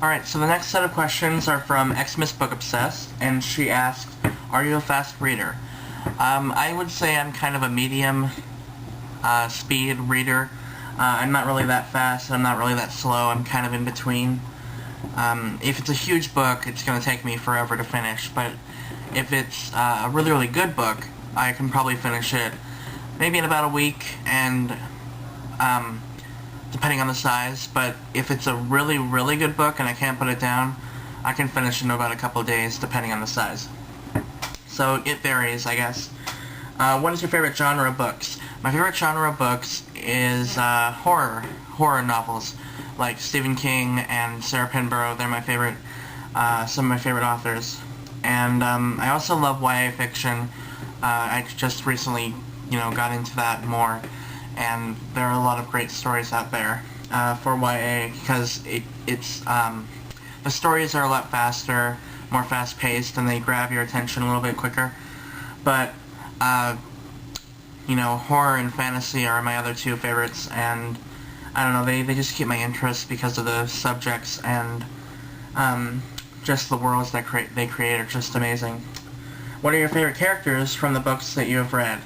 Alright, so the next set of questions are from Xmas Book Obsessed, and she asks, are you a fast reader? I would say I'm kind of a medium speed reader. I'm not really that fast, and I'm not really that slow. I'm kind of in between. If it's a huge book, it's going to take me forever to finish, but if it's a really, really good book, I can probably finish it maybe in about a week, and depending on the size. But if it's a really, really good book and I can't put it down, I can finish in about a couple days, depending on the size. So it varies, I guess. What is your favorite genre of books? My favorite genre of books is horror novels, like Stephen King and Sarah Pinborough. They're my favorite, some of my favorite authors. And I also love YA fiction. I just recently, got into that more, and there are a lot of great stories out there for YA, because it's the stories are a lot faster, more fast-paced, and they grab your attention a little bit quicker. But horror and fantasy are my other two favorites, and I don't know, they just keep my interest because of the subjects, and just the worlds that they create are just amazing. What are your favorite characters from the books that you have read?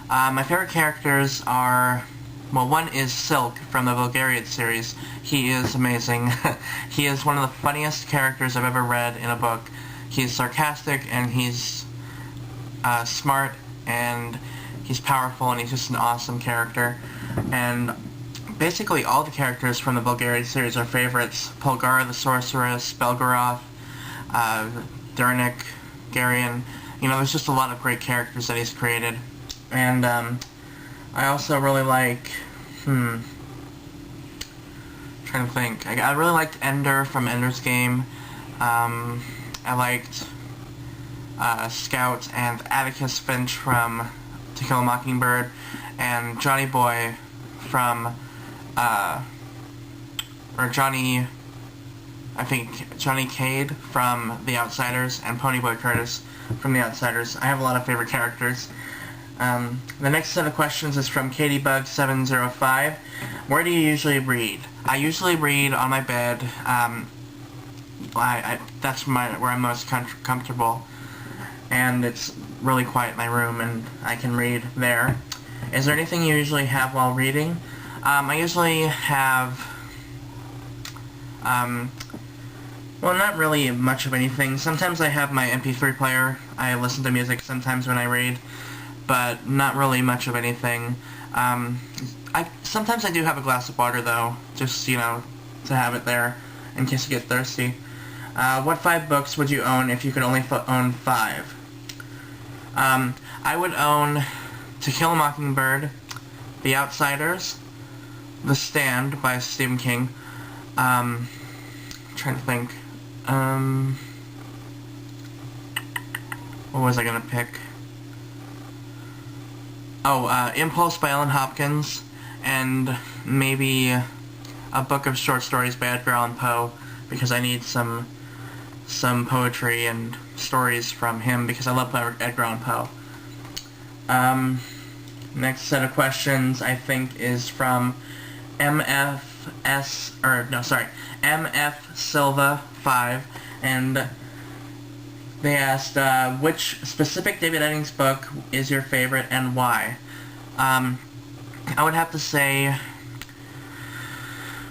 My favorite characters are, well, one is Silk from the Bulgariad series. He is amazing. He is one of the funniest characters I've ever read in a book. He's sarcastic, and he's smart, and he's powerful, and he's just an awesome character. And basically all the characters from the Bulgariad series are favorites. Polgara the Sorceress, Belgorod, Durnik, Garion. There's just a lot of great characters that he's created. And I also really like, trying to think. I really liked Ender from Ender's Game. I liked Scout and Atticus Finch from To Kill a Mockingbird, and Johnny Boy from, Johnny Cade from The Outsiders, and Ponyboy Curtis from The Outsiders. I have a lot of favorite characters. The next set of questions is from KatieBug705. Where do you usually read? I usually read on my bed. That's where I'm most comfortable, and it's really quiet in my room, and I can read there. Is there anything you usually have while reading? I usually have, well, not really much of anything. Sometimes I have my MP3 player. I listen to music sometimes when I read, but not really much of anything. Sometimes I do have a glass of water, though, just, to have it there in case you get thirsty. What 5 books would you own if you could only own 5? I would own To Kill a Mockingbird, The Outsiders, The Stand by Stephen King. I'm trying to think. What was I gonna pick? Impulse by Ellen Hopkins, and maybe a book of short stories by Edgar Allan Poe, because I need some poetry and stories from him, because I love Edgar Allan Poe. Next set of questions, I think, is from MF Silva 5, and they asked, which specific David Eddings book is your favorite and why? I would have to say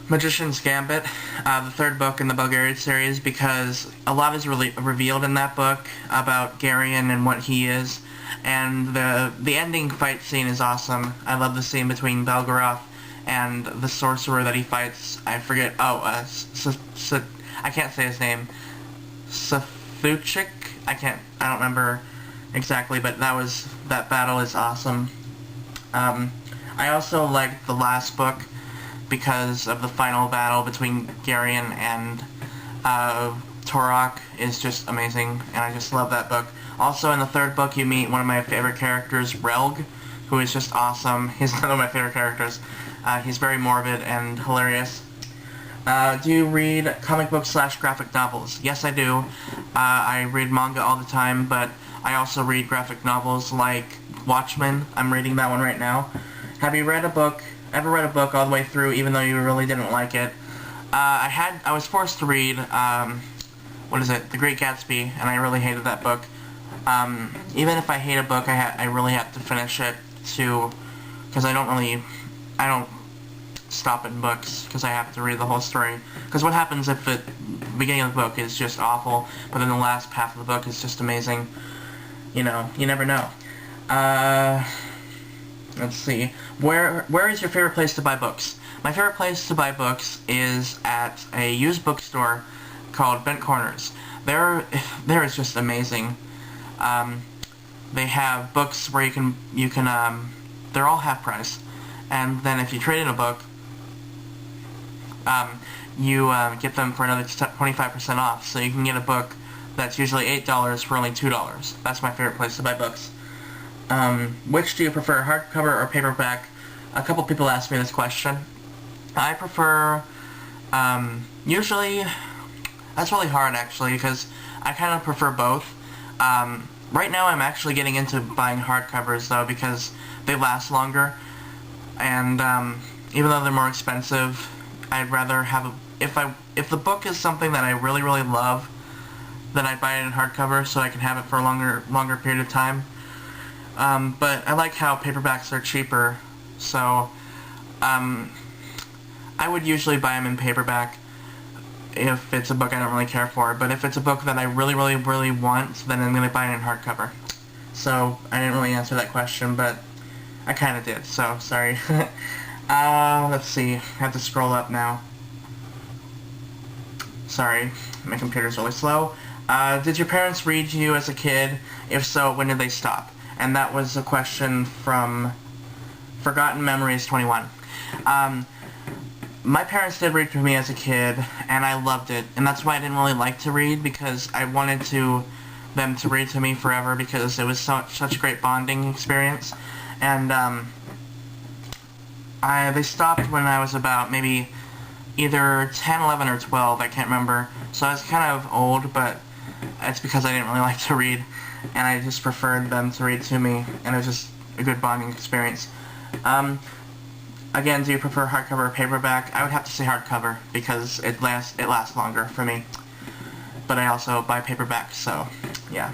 Magician's Gambit, the 3rd book in the Bulgariad series, because a lot is really revealed in that book about Garion and what he is, and the ending fight scene is awesome. I love the scene between Belgorod and the sorcerer that he fights. I forget, I can't say his name. Safuchik? I don't remember exactly, but that battle is awesome. I also liked the last book because of the final battle between Garion and Torok is just amazing, and I just love that book. Also, in the 3rd book, you meet one of my favorite characters, Relg, who is just awesome. He's one of my favorite characters. He's very morbid and hilarious. Do you read comic books / graphic novels? Yes, I do. I read manga all the time, but I also read graphic novels like Watchmen. I'm reading that one right now. Have you ever read a book all the way through, even though you really didn't like it? I was forced to read, what is it, The Great Gatsby, and I really hated that book. Even if I hate a book, I really have to finish it to, because I don't stop in books, because I have to read the whole story. Because what happens if the beginning of the book is just awful, but then the last half of the book is just amazing? You know, you never know. Let's see. Where is your favorite place to buy books? My favorite place to buy books is at a used bookstore called Bent Corners. There is just amazing. They have books where you can they're all half price, and then if you trade in a book, you get them for another 25% off. So you can get a book that's usually $8 for only $2. That's my favorite place to buy books. Which do you prefer, hardcover or paperback? A couple people asked me this question. I prefer, usually, that's really hard actually, because I kind of prefer both. Right now I'm actually getting into buying hardcovers though, because they last longer, and even though they're more expensive, I'd rather have if the book is something that I really love, then I'd buy it in hardcover so I can have it for a longer period of time. But I like how paperbacks are cheaper, so I would usually buy them in paperback if it's a book I don't really care for. But if it's a book that I really want, then I'm going to buy it in hardcover. So I didn't really answer that question, but I kind of did, so sorry. Let's see. I have to scroll up now. Sorry, my computer's really slow. Did your parents read to you as a kid? If so, when did they stop? And that was a question from Forgotten Memories 21. My parents did read to me as a kid, and I loved it. And that's why I didn't really like to read, because I wanted them to read to me forever, because it was such a great bonding experience. And they stopped when I was about maybe either 10, 11, or 12, I can't remember. So I was kind of old, but it's because I didn't really like to read, and I just preferred them to read to me, and it was just a good bonding experience. Again, do you prefer hardcover or paperback? I would have to say hardcover, because it lasts longer for me. But I also buy paperback, so yeah.